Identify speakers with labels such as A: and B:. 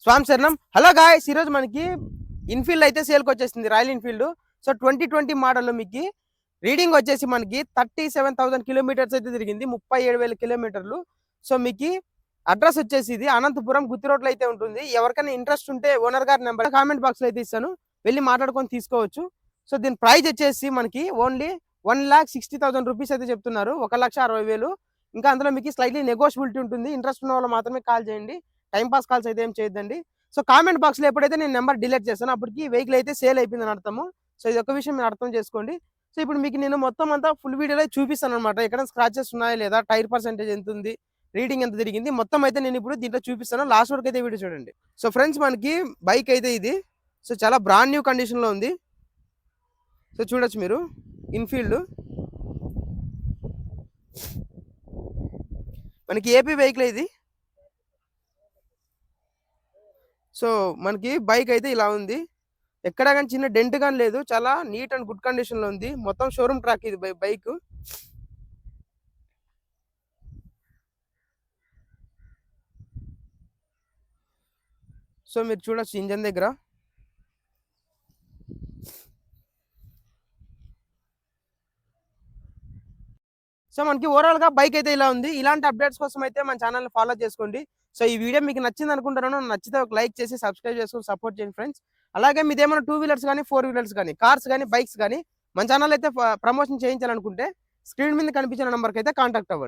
A: స్వామి శరణం. Hello guys, ఈరోజు మనకి ఇన్ఫీల్డ్ అయితే సేల్కి వచ్చేసింది, రాయల్ ఎన్ఫీల్డ్. సో 2020 మోడల్లో మీకు రీడింగ్ వచ్చేసి మనకి 37,000 కిలోమీటర్స్ అయితే తిరిగింది, 37,000 కిలోమీటర్లు. సో మీకు అడ్రస్ వచ్చేసి ఇది అనంతపురం గుత్తి రోడ్లో అయితే ఉంటుంది. ఎవరికైనా ఇంట్రెస్ట్ ఉంటే ఓనర్ గారి నెంబర్ కామెంట్ బాక్స్లో అయితే ఇస్తాను, వెళ్ళి మాట్లాడుకొని తీసుకోవచ్చు. సో దీని ప్రైస్ వచ్చేసి మనకి ఓన్లీ 1,60,000 రూపీస్ అయితే చెప్తున్నారు, 1,60,000. ఇంకా అందులో మీకు స్లైట్లీ నెగోషియబిలిటీ ఉంటుంది. ఇంట్రెస్ట్ ఉన్న వాళ్ళు మాత్రమే కాల్ చేయండి, టైం పాస్ కాల్స్ అయితే ఏం చేయొద్దండి. సో కామెంట్ బాక్స్లో ఎప్పుడైతే నేను నెంబర్ డిలీట్ చేస్తాను అప్పటికి వెహికల్ అయితే సేల్ అయిపోయిందని అర్థము. సో ఇది ఒక విషయం మీరు అర్థం చేసుకోండి. సో ఇప్పుడు మీకు నేను మొత్తం అంతా ఫుల్ వీడియోలో చూపిస్తాను అనమాట, ఎక్కడ స్క్రాచెస్ ఉన్నాయా లేదా, టైర్ పర్సెంటేజ్ ఎంత ఉంది, రీడింగ్ ఎంత తిరిగింది, మొత్తం అయితే నేను ఇప్పుడు దీంట్లో చూపిస్తాను. లాస్ట్ వరకు అయితే వీడియో చూడండి. సో ఫ్రెండ్స్, మనకి బైక్ అయితే ఇది సో చాలా బ్రాండ్ న్యూ కండిషన్లో ఉంది. సో చూడొచ్చు మీరు ఇన్ఫీల్డ్, మనకి ఏపీ వెహికల్ ఇది. సో మనకి బైక్ అయితే ఇలా ఉంది, ఎక్కడ కానీ చిన్న డెంట్ కానీ లేదు, చాలా నీట్ అండ్ గుడ్ కండిషన్లో ఉంది. మొత్తం షోరూమ్ ట్రాక్ ఇది బైక్. సో మీరు చూడొచ్చు ఇంజన్ దగ్గర. సో మనకి ఓవరాల్గా బైక్ అయితే ఇలా ఉంది. ఇలాంటి అప్డేట్స్ కోసం అయితే మన ఛానల్ని ఫాలో చేసుకోండి. సో ఈ వీడియో మీకు నచ్చింది అనుకుంటున్నాను. నచ్చితే ఒక లైక్ చేసి సబ్స్క్రైబ్ చేసుకొని సపోర్ట్ చేయండి ఫ్రెండ్స్. అలాగే మీదేమైనా 2 వీలర్స్ కానీ 4 వీలర్స్ కానీ కార్స్ కానీ బైక్స్ కానీ మన ఛానల్ అయితే ప్రమోషన్ చేయించాలనుకుంటే స్క్రీన్ మీద కనిపించిన నెంబర్కి అయితే కాంటాక్ట్ అవ్వండి.